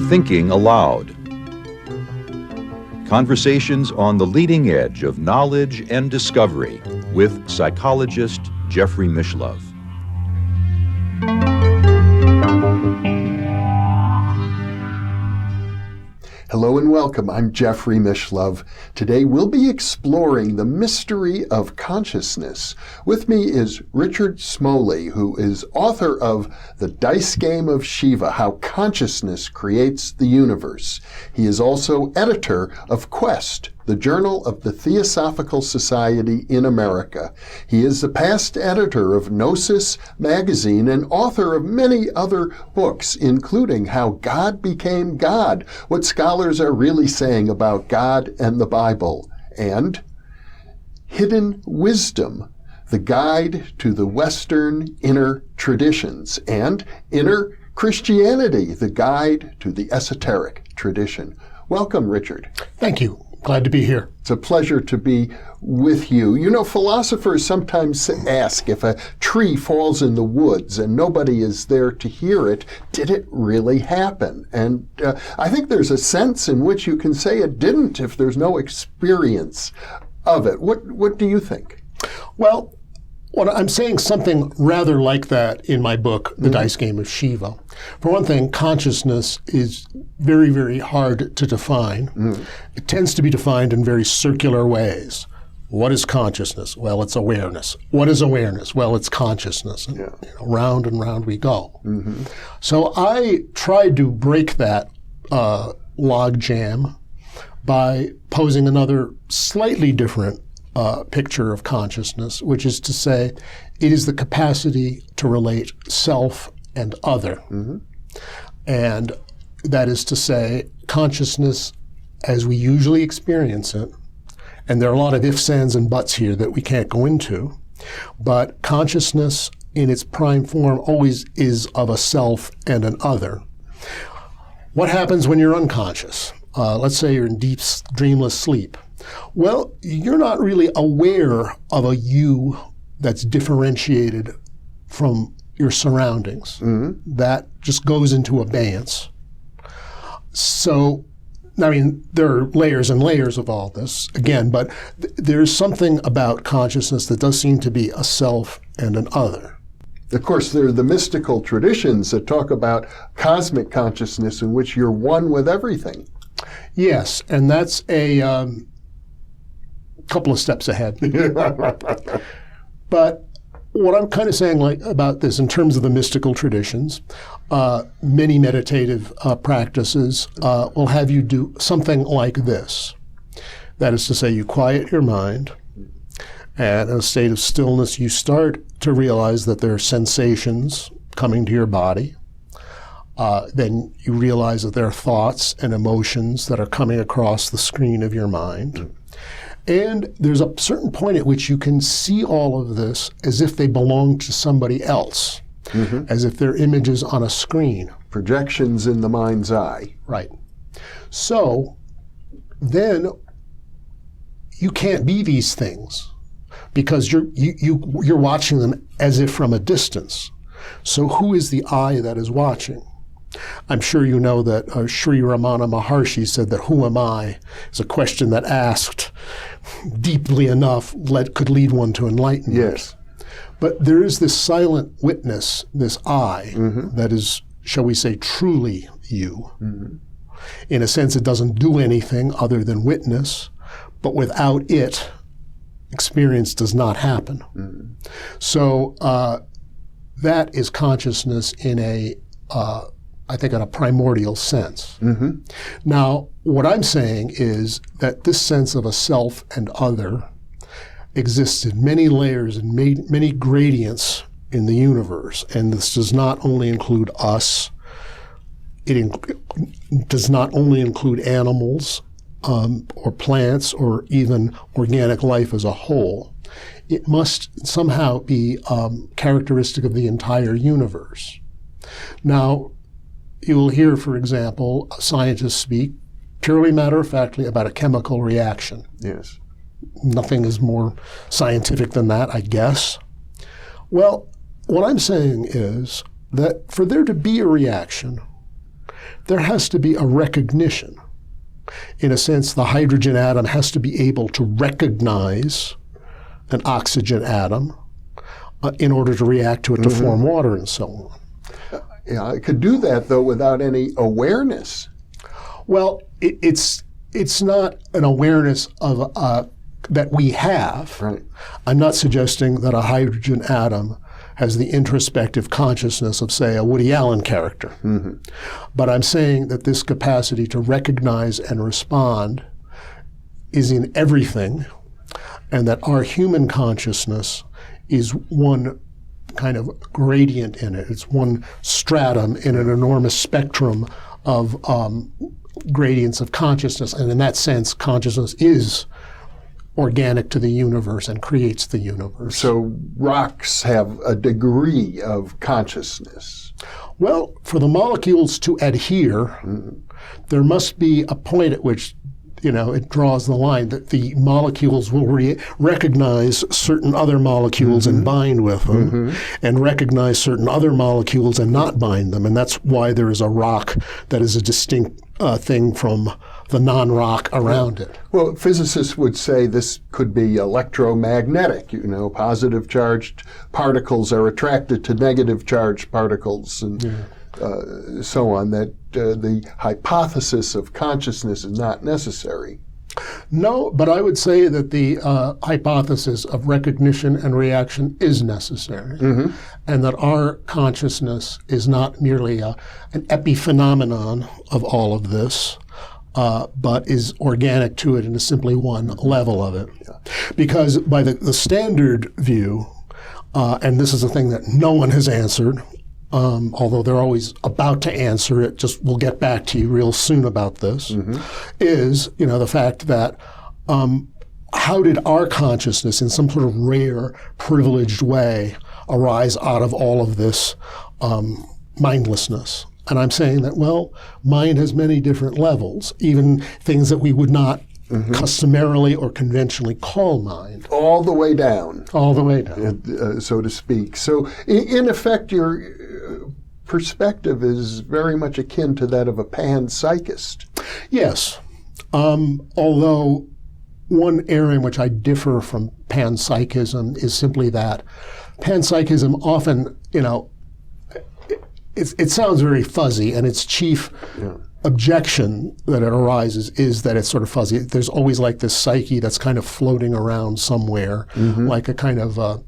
Thinking Aloud. Conversations on the leading edge of knowledge and discovery with psychologist Jeffrey Mishlove. Hello and welcome. I'm Jeffrey Mishlove. Today we'll be exploring the mystery of consciousness. With me is Richard Smoley, who is author of The Dice Game of Shiva, How Consciousness Creates the Universe. He is also editor of Quest, the Journal of the Theosophical Society in America. He is the past editor of Gnosis magazine and author of many other books, including How God Became God, What Scholars Are Really Saying About God and the Bible, and Hidden Wisdom, the Guide to the Western Inner Traditions, and Inner Christianity, the Guide to the Esoteric Tradition. Welcome, Richard. Thank you. Glad to be here. It's a pleasure to be with you. You know, philosophers sometimes ask if a tree falls in the woods and nobody is there to hear it, did it really happen? And I think there's a sense in which you can say it didn't if there's no experience of it. What do you think? Well, I'm saying something rather like that in my book, The Dice Game of Shiva. For one thing, consciousness is very, very hard to define. It tends to be defined in very circular ways. What is consciousness? Well, it's awareness. What is awareness? Well, it's consciousness. And, round and round we go. So I tried to break that log jam by posing another slightly different picture of consciousness, which is to say, it is the capacity to relate self and other. And that is to say, consciousness as we usually experience it, and there are a lot of ifs, ands, and buts here that we can't go into, but consciousness in its prime form always is of a self and an other. What happens when you're unconscious? Let's say you're in deep, dreamless sleep. Well, you're not really aware of a you that's differentiated from your surroundings. That just goes into abeyance. So, I mean, there are layers and layers of all this, again, but there's something about consciousness that does seem to be a self and an other. Of course, there are the mystical traditions that talk about cosmic consciousness in which you're one with everything. Yes, and that's a couple of steps ahead. But what I'm kind of saying about this in terms of the mystical traditions, many meditative practices will have you do something like this. That is to say, you quiet your mind, and in a state of stillness, you start to realize that there are sensations coming to your body. Then you realize that there are thoughts and emotions that are coming across the screen of your mind. And there's a certain point at which you can see all of this as if they belong to somebody else, as if they're images on a screen. Projections in the mind's eye. Right. So then you can't be these things because you're watching them as if from a distance. So who is the I that is watching? I'm sure you know that Sri Ramana Maharshi said that who am I is a question that asked deeply enough could lead one to enlightenment. Yes. But there is this silent witness, this I, that is, shall we say, truly you. In a sense, it doesn't do anything other than witness, but without it, experience does not happen. So that is consciousness in I think in a primordial sense. Now, what I'm saying is that this sense of a self and other exists in many layers and many gradients in the universe. And this does not only include us, it does not only include animals or plants or even organic life as a whole. It must somehow be characteristic of the entire universe. Now, you will hear, for example, scientists speak purely matter-of-factly about a chemical reaction. Yes. Nothing is more scientific than that, I guess. Well, what I'm saying is that for there to be a reaction, there has to be a recognition. In a sense, the hydrogen atom has to be able to recognize an oxygen atom in order to react to it to form water and so on. Yeah, it could do that, though, without any awareness. Well, it's not an awareness of that we have. Right. I'm not suggesting that a hydrogen atom has the introspective consciousness of, say, a Woody Allen character. But I'm saying that this capacity to recognize and respond is in everything, and that our human consciousness is one kind of gradient in it. It's one stratum in an enormous spectrum of gradients of consciousness. And in that sense, consciousness is organic to the universe and creates the universe. So rocks have a degree of consciousness. Well, for the molecules to adhere, there must be a point at which, it draws the line that the molecules will recognize certain other molecules and bind with them, and recognize certain other molecules and not bind them. And that's why there is a rock that is a distinct thing from the non-rock around it. Well, physicists would say this could be electromagnetic. Positive charged particles are attracted to negative charged particles, and so on, that the hypothesis of consciousness is not necessary. No, but I would say that the hypothesis of recognition and reaction is necessary, and that our consciousness is not merely an epiphenomenon of all of this, but is organic to it and is simply one level of it. Because by the standard view, and this is a thing that no one has answered, although they're always about to answer it, we'll get back to you real soon about this, is, the fact that how did our consciousness in some sort of rare, privileged way arise out of all of this mindlessness? And I'm saying that, well, mind has many different levels, even things that we would not customarily or conventionally call mind. All the way down. All the way down. So to speak. So, in effect, your perspective is very much akin to that of a panpsychist. Yes. Although one area in which I differ from panpsychism is simply that panpsychism often, it sounds very fuzzy, and its chief objection that it arises is that it's sort of fuzzy. There's always like this psyche that's kind of floating around somewhere, like a kind of an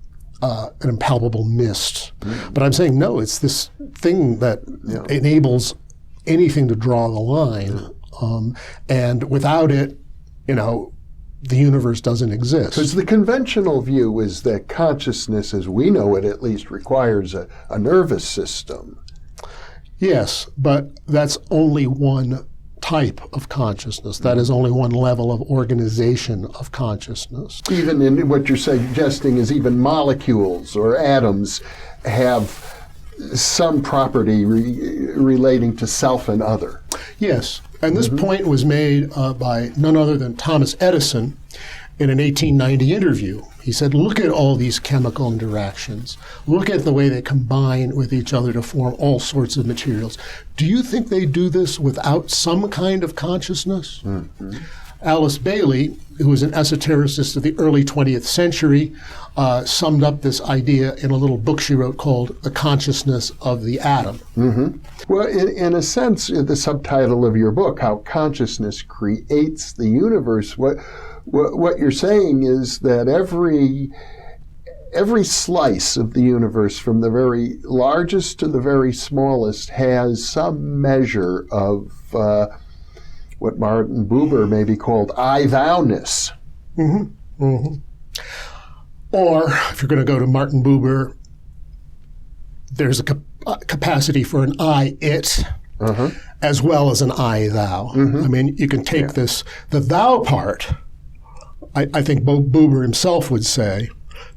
impalpable mist. But I'm saying, no, it's this thing that enables anything to draw the line. And without it, the universe doesn't exist. Because the conventional view is that consciousness, as we know it at least, requires a nervous system. Yes, but that's only one type of consciousness. That is only one level of organization of consciousness. Even in what you're suggesting is even molecules or atoms have some property relating to self and other. Yes, and this point was made by none other than Thomas Edison in an 1890 interview. He said, look at all these chemical interactions. Look at the way they combine with each other to form all sorts of materials. Do you think they do this without some kind of consciousness? Alice Bailey, who was an esotericist of the early 20th century, summed up this idea in a little book she wrote called The Consciousness of the Atom. Well, in a sense, the subtitle of your book, How Consciousness Creates the Universe, what you're saying is that every slice of the universe, from the very largest to the very smallest, has some measure of what Martin Buber maybe called I-thou-ness. Or, if you're going to go to Martin Buber, there's a capacity for an I-it as well as an I-thou. I mean, you can take the thou part. I think Buber himself would say,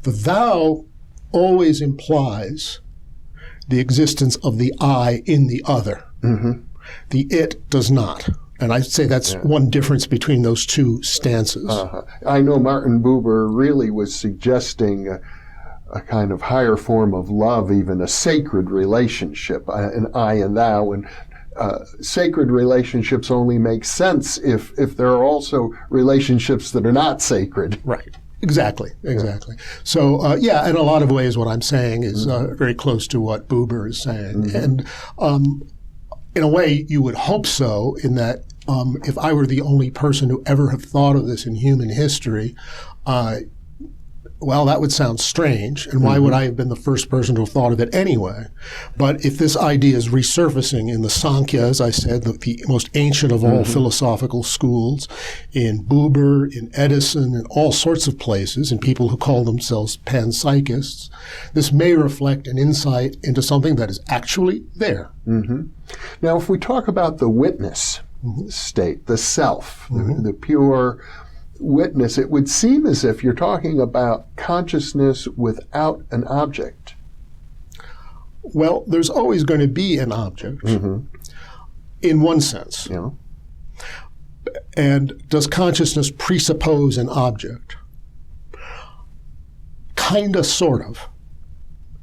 the thou always implies the existence of the I in the other. The it does not. And I'd say that's one difference between those two stances. I know Martin Buber really was suggesting a kind of higher form of love, even a sacred relationship, an I and thou, and sacred relationships only make sense if there are also relationships that are not sacred. Right. Exactly. So, in a lot of ways what I'm saying is very close to what Buber is saying. And in a way, you would hope so, in that if I were the only person who ever have thought of this in human history, well, that would sound strange, and why would I have been the first person to have thought of it anyway? But if this idea is resurfacing in the Sankhya, as I said, the most ancient of all philosophical schools, in Buber, in Edison, in all sorts of places, in people who call themselves panpsychists, this may reflect an insight into something that is actually there. Now, if we talk about the witness state, the self, the pure witness, it would seem as if you're talking about consciousness without an object. Well, there's always going to be an object, in one sense. Yeah. And does consciousness presuppose an object? Kinda, sort of.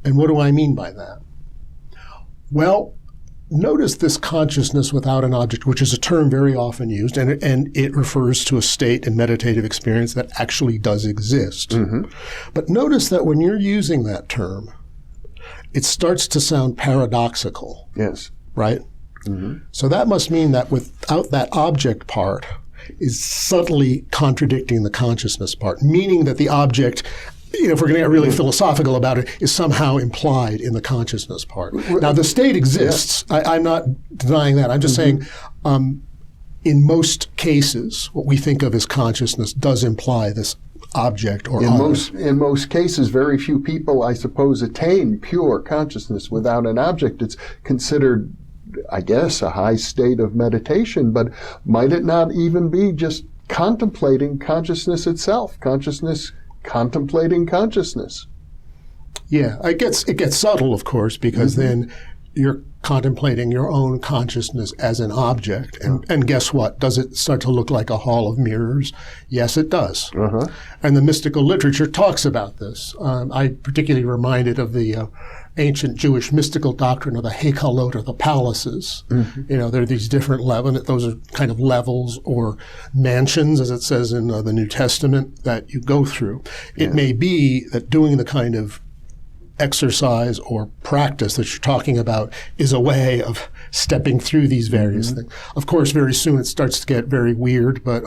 And what do I mean by that? Well, notice this consciousness without an object, which is a term very often used, and it refers to a state in meditative experience that actually does exist. But notice that when you're using that term, it starts to sound paradoxical. Yes. Right? So that must mean that without that object part is subtly contradicting the consciousness part, meaning that the object, if we're going to get really philosophical about it, is somehow implied in the consciousness part. Now, the state exists. I'm not denying that. I'm just saying, in most cases, what we think of as consciousness does imply this object or other. In most cases, very few people, I suppose, attain pure consciousness without an object. It's considered, I guess, a high state of meditation, but might it not even be just contemplating consciousness itself, contemplating consciousness? Yeah, it gets subtle, of course, because then you're contemplating your own consciousness as an object. And guess what? Does it start to look like a hall of mirrors? Yes, it does. And the mystical literature talks about this. I particularly reminded of the ancient Jewish mystical doctrine of the Heikalot, or the palaces. There are these different levels. Those are kind of levels or mansions, as it says in the New Testament, that you go through. It may be that doing the kind of exercise or practice that you're talking about is a way of stepping through these various things. Of course, very soon it starts to get very weird, but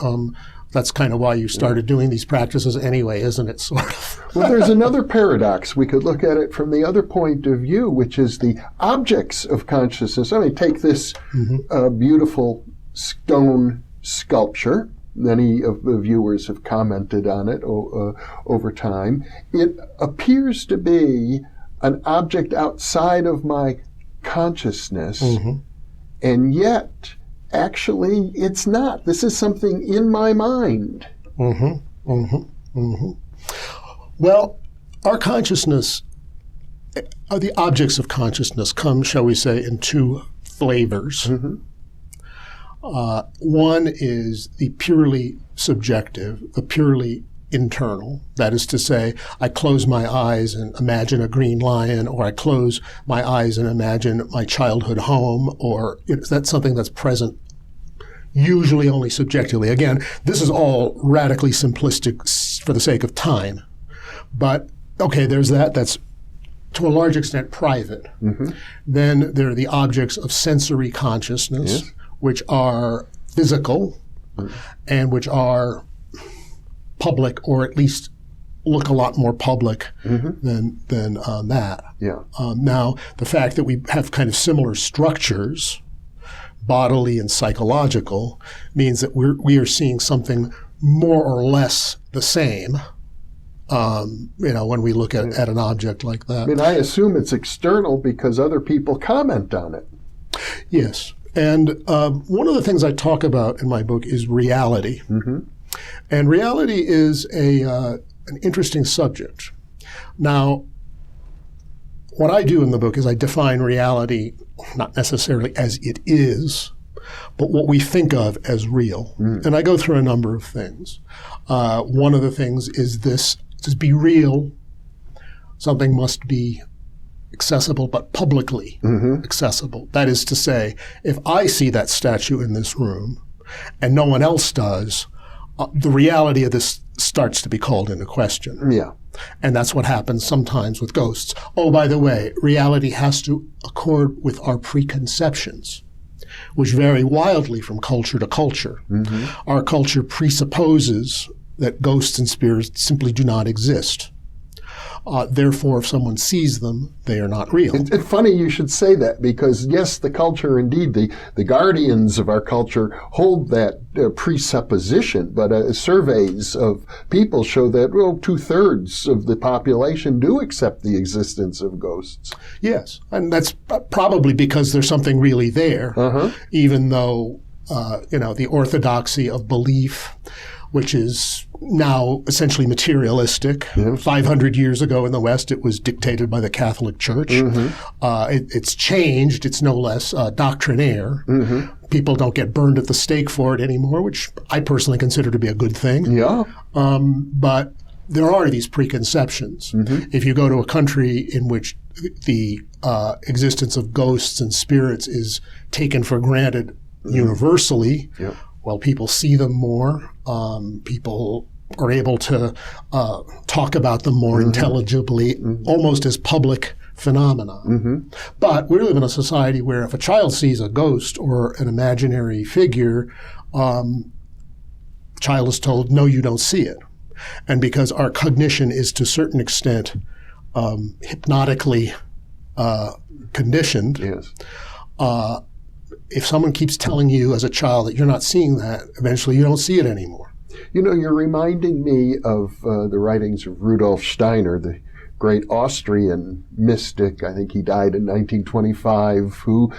that's kind of why you started doing these practices anyway, isn't it, sort of? Well, there's another paradox. We could look at it from the other point of view, which is the objects of consciousness. I mean, take this beautiful stone sculpture. Many of the viewers have commented on it over time. It appears to be an object outside of my consciousness, and yet, actually, it's not. This is something in my mind. Well, our consciousness, the objects of consciousness come, shall we say, in two flavors. One is the purely subjective, the purely internal. That is to say, I close my eyes and imagine a green lion, or I close my eyes and imagine my childhood home, or that's something that's present usually only subjectively. Again, this is all radically simplistic for the sake of time. But, okay, there's that. That's to a large extent private. Then there are the objects of sensory consciousness, which are physical and which are public, or at least look a lot more public than that. Now, the fact that we have kind of similar structures, bodily and psychological, means that we are seeing something more or less the same. When we look at an object like that. I mean, I assume it's external because other people comment on it. Yes. And one of the things I talk about in my book is reality. And reality is an interesting subject. Now, what I do in the book is I define reality not necessarily as it is, but what we think of as real. And I go through a number of things. One of the things is this: to be real, something must be accessible, but publicly accessible. That is to say, if I see that statue in this room and no one else does, the reality of this starts to be called into question. Yeah. And that's what happens sometimes with ghosts. Oh, by the way, reality has to accord with our preconceptions, which vary wildly from culture to culture. Our culture presupposes that ghosts and spirits simply do not exist. Therefore, if someone sees them, they are not real. It's funny you should say that, because yes, the culture, indeed, the guardians of our culture hold that presupposition, but surveys of people show that, well, 2/3 of the population do accept the existence of ghosts. Yes, and that's probably because there's something really there, even though, the orthodoxy of belief, which is now essentially materialistic. 500 years ago in the West, it was dictated by the Catholic Church. It's changed. It's no less doctrinaire. People don't get burned at the stake for it anymore, which I personally consider to be a good thing. Yeah. But there are these preconceptions. If you go to a country in which the existence of ghosts and spirits is taken for granted universally, well, people see them more. People are able to talk about them more intelligibly, almost as public phenomena. But we live in a society where if a child sees a ghost or an imaginary figure, child is told, no, you don't see it. And because our cognition is to a certain extent hypnotically conditioned, if someone keeps telling you as a child that you're not seeing that, eventually you don't see it anymore. You know, you're reminding me of the writings of Rudolf Steiner, the great Austrian mystic. I think he died in 1925, who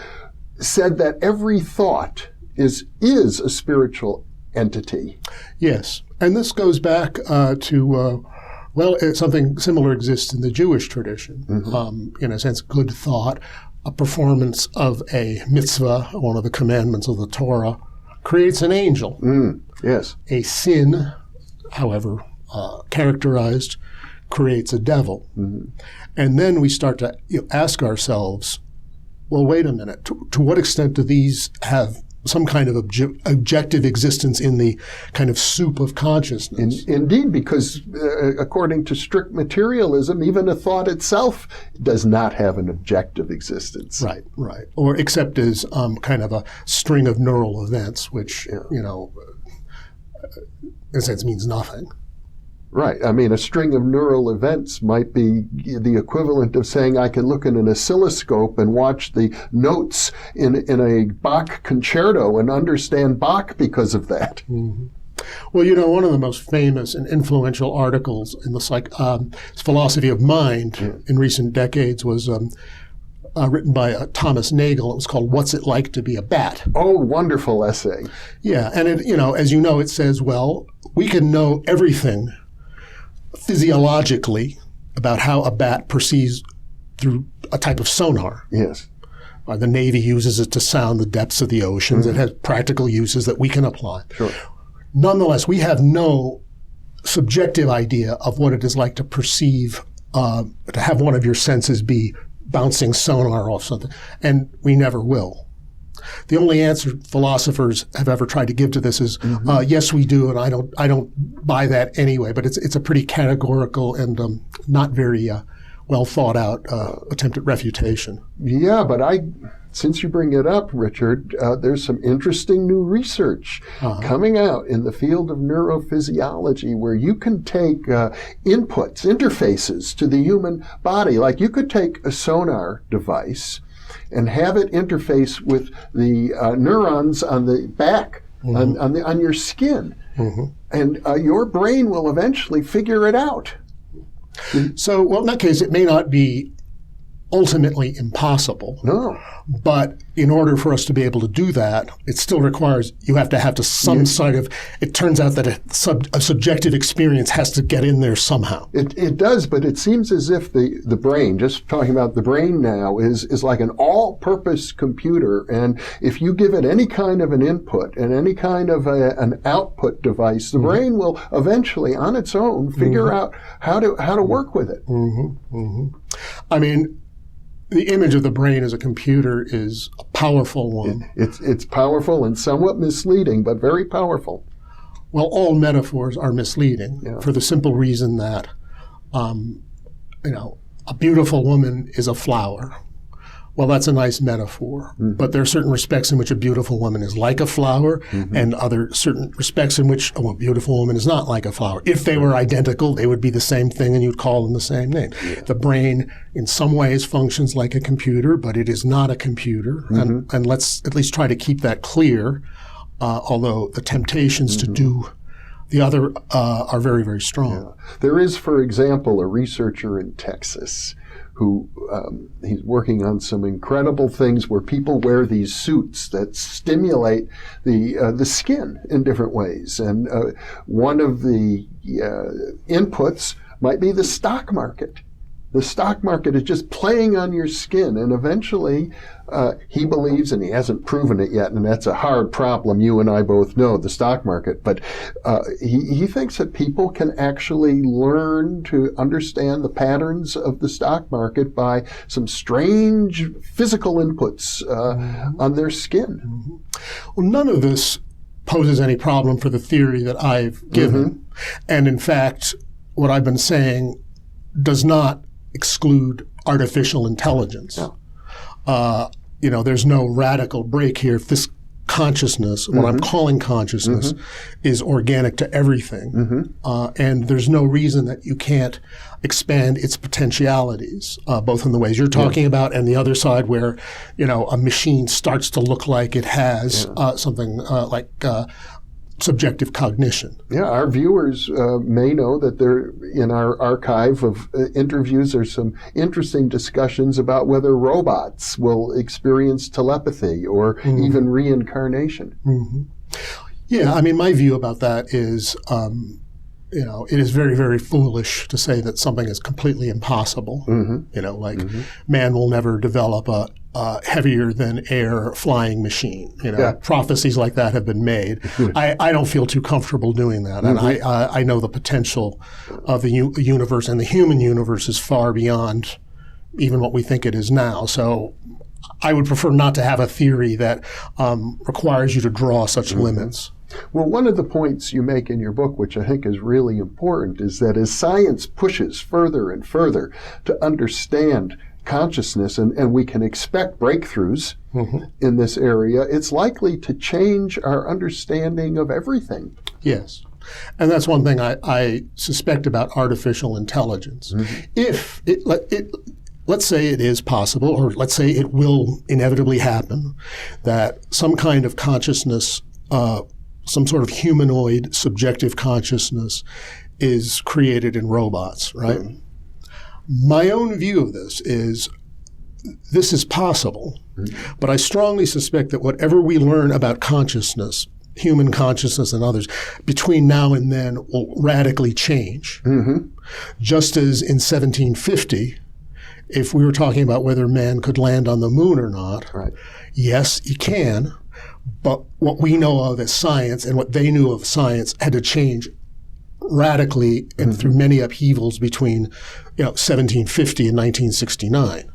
said that every thought is a spiritual entity. Yes, and this goes back to something similar exists in the Jewish tradition. In a sense, good thought, a performance of a mitzvah, one of the commandments of the Torah, creates an angel. Yes. A sin, however characterized, creates a devil. And then we start to ask ourselves, well, wait a minute, to what extent do these have some kind of objective existence in the kind of soup of consciousness? Indeed, because according to strict materialism, even a thought itself does not have an objective existence. Right. Or except as kind of a string of neural events, which, in a sense means nothing. Right. I mean, a string of neural events might be the equivalent of saying I can look in an oscilloscope and watch the notes in a Bach concerto and understand Bach because of that. Well, one of the most famous and influential articles in the philosophy of mind in recent decades was written by Thomas Nagel. It was called "What's It Like to Be a Bat?" Oh, wonderful essay. Yeah, and it, as you know, it says, well, we can know everything physiologically about how a bat perceives through a type of sonar. Yes. The Navy uses it to sound the depths of the oceans. It has practical uses that we can apply. Sure. Nonetheless, we have no subjective idea of what it is like to perceive, to have one of your senses be bouncing sonar off something, and we never will. The only answer philosophers have ever tried to give to this is, yes, we do, and I don't buy that anyway. But it's a pretty categorical and not very well thought out attempt at refutation. Yeah, but since you bring it up, Richard, there's some interesting new research coming out in the field of neurophysiology where you can take interfaces to the human body. Like you could take a sonar device and have it interface with the neurons on the back, on your skin. And your brain will eventually figure it out. So, well, in that case, it may not be ultimately impossible. No. But in order for us to be able to do that, it still requires you have to some sort of, it turns out that a subjective experience has to get in there somehow. It does, but it seems as if the brain, just talking about the brain now, is like an all-purpose computer. And if you give it any kind of an input and any kind of an output device, the brain will eventually, on its own, figure out how to work with it. I mean, the image of the brain as a computer is a powerful one. It's powerful and somewhat misleading, but very powerful. Well, all metaphors are misleading for the simple reason that, a beautiful woman is a flower. Well, that's a nice metaphor, but there are certain respects in which a beautiful woman is like a flower, and other certain respects in which a beautiful woman is not like a flower. If they were identical, they would be the same thing, and you'd call them the same name. Yeah. The brain, in some ways, functions like a computer, but it is not a computer, and let's at least try to keep that clear, although the temptations to do the other are very, very strong. Yeah. There is, for example, a researcher in Texas who he's working on some incredible things where people wear these suits that stimulate the skin in different ways. And one of the inputs might be the stock market. The stock market is just playing on your skin, and eventually he believes, and he hasn't proven it yet, and that's a hard problem, you and I both know, the stock market, but he thinks that people can actually learn to understand the patterns of the stock market by some strange physical inputs on their skin. Well, none of this poses any problem for the theory that I've given, and in fact, what I've been saying does not exclude artificial intelligence. There's no radical break here. If this consciousness, what I'm calling consciousness, is organic to everything, and there's no reason that you can't expand its potentialities, both in the ways you're talking about and the other side where, a machine starts to look like it has something like subjective cognition. Yeah, our viewers may know that there, in our archive of interviews, there's some interesting discussions about whether robots will experience telepathy or even reincarnation. Yeah, I mean, my view about that is, it is very, very foolish to say that something is completely impossible. Man will never develop a heavier than air flying machine. Prophecies like that have been made. I don't feel too comfortable doing that, and I know the potential of the universe, and the human universe is far beyond even what we think it is now. So I would prefer not to have a theory that requires you to draw such limits. Well, one of the points you make in your book, which I think is really important, is that as science pushes further and further to understand consciousness, and we can expect breakthroughs in this area, it's likely to change our understanding of everything. Yes. And that's one thing I suspect about artificial intelligence. If let's say it is possible, or let's say it will inevitably happen, that some kind of consciousness, some sort of humanoid subjective consciousness is created in robots, right? My own view of this is possible, but I strongly suspect that whatever we learn about consciousness, human consciousness and others, between now and then will radically change. Just as in 1750, if we were talking about whether man could land on the moon or not, yes, he can, but what we know of as science and what they knew of science had to change radically and through many upheavals between 1750 and 1969.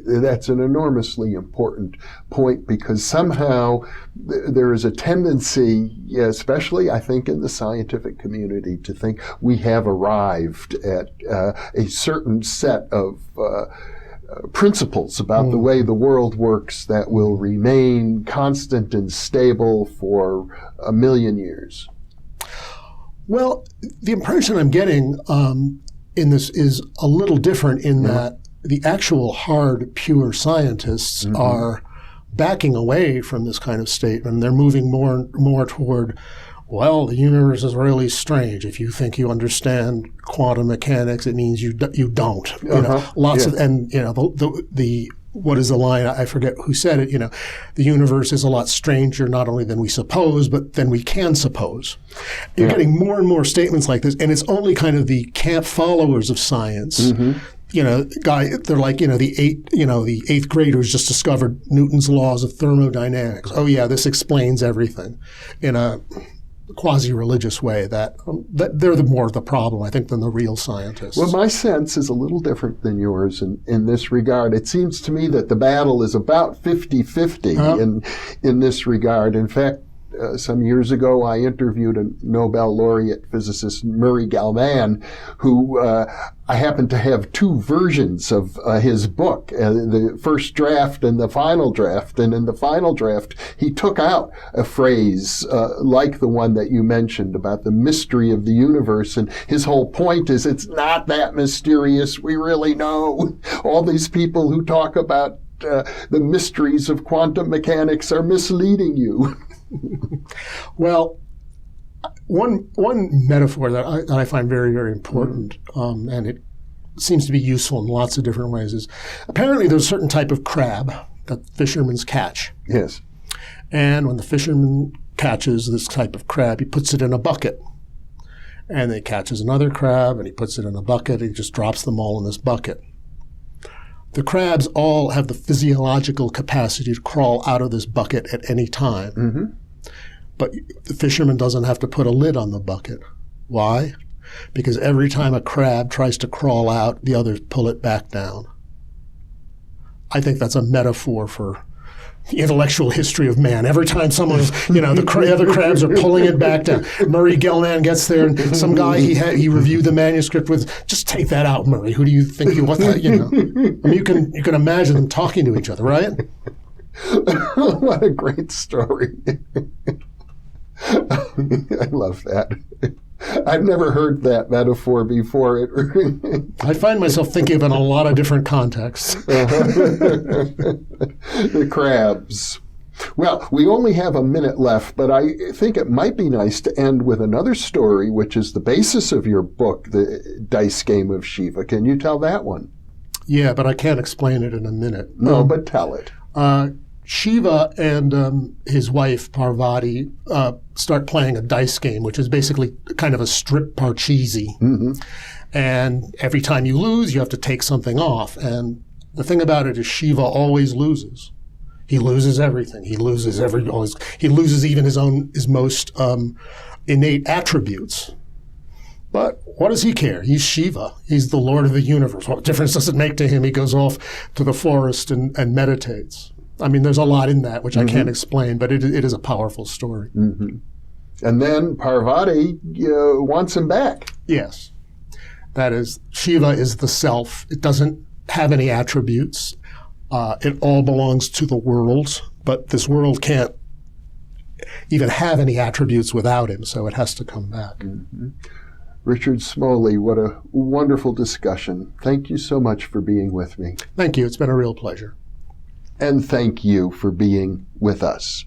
That's an enormously important point, because somehow there is a tendency, especially I think in the scientific community, to think we have arrived at a certain set of principles about the way the world works that will remain constant and stable for 1,000,000 years. Well, the impression I'm getting in this is a little different in that the actual hard, pure scientists are backing away from this kind of statement. They're moving more and more toward well, the universe is really strange. If you think you understand quantum mechanics, it means you don't. You know, lots of, and you know, the what is the line? I forget who said it. You know, the universe is a lot stranger not only than we suppose, but than we can suppose. You're getting more and more statements like this, and it's only kind of the camp followers of science. You know, they're like, you know, the eighth graders just discovered Newton's laws of thermodynamics. Oh yeah, this explains everything, in a quasi-religious way. That they're more of the problem, I think, than the real scientists. Well, my sense is a little different than yours in this regard. It seems to me that the battle is about 50-50 in this regard. In fact, some years ago, I interviewed a Nobel laureate physicist, Murray Gell-Mann, who I happen to have two versions of his book, the first draft and the final draft. And in the final draft, he took out a phrase like the one that you mentioned about the mystery of the universe. And his whole point is it's not that mysterious. We really know. All these people who talk about the mysteries of quantum mechanics are misleading you. Well, one metaphor that I find very, very important, and it seems to be useful in lots of different ways, is apparently there's a certain type of crab that fishermen catch. Yes. And when the fisherman catches this type of crab, he puts it in a bucket. And then he catches another crab, and he puts it in a bucket, and he just drops them all in this bucket. The crabs all have the physiological capacity to crawl out of this bucket at any time. But the fisherman doesn't have to put a lid on the bucket. Why? Because every time a crab tries to crawl out, the others pull it back down. I think that's a metaphor for the intellectual history of man. Every time someone's, you know, the other crabs are pulling it back down. Murray Gell-Mann gets there, and some guy he reviewed the manuscript with, just take that out, Murray. Who do you think you want that? You know, I mean, you can imagine them talking to each other, right? What a great story! I love that. I've never heard that metaphor before. I find myself thinking of it in a lot of different contexts. The crabs. Well, we only have a minute left, but I think it might be nice to end with another story, which is the basis of your book, The Dice Game of Shiva. Can you tell that one? Yeah, but I can't explain it in a minute. No, but tell it. Shiva and his wife, Parvati, start playing a dice game, which is basically kind of a strip parcheesi. And every time you lose, you have to take something off. And the thing about it is Shiva always loses. He loses everything. He loses he loses even his most innate attributes. But what does he care? He's Shiva. He's the Lord of the universe. What difference does it make to him? He goes off to the forest and meditates. I mean, there's a lot in that, which I can't explain, but it is a powerful story. And then Parvati wants him back. Yes. That is, Shiva is the self. It doesn't have any attributes. It all belongs to the world, but this world can't even have any attributes without him, so it has to come back. Richard Smoley, what a wonderful discussion. Thank you so much for being with me. Thank you. It's been a real pleasure. And thank you for being with us.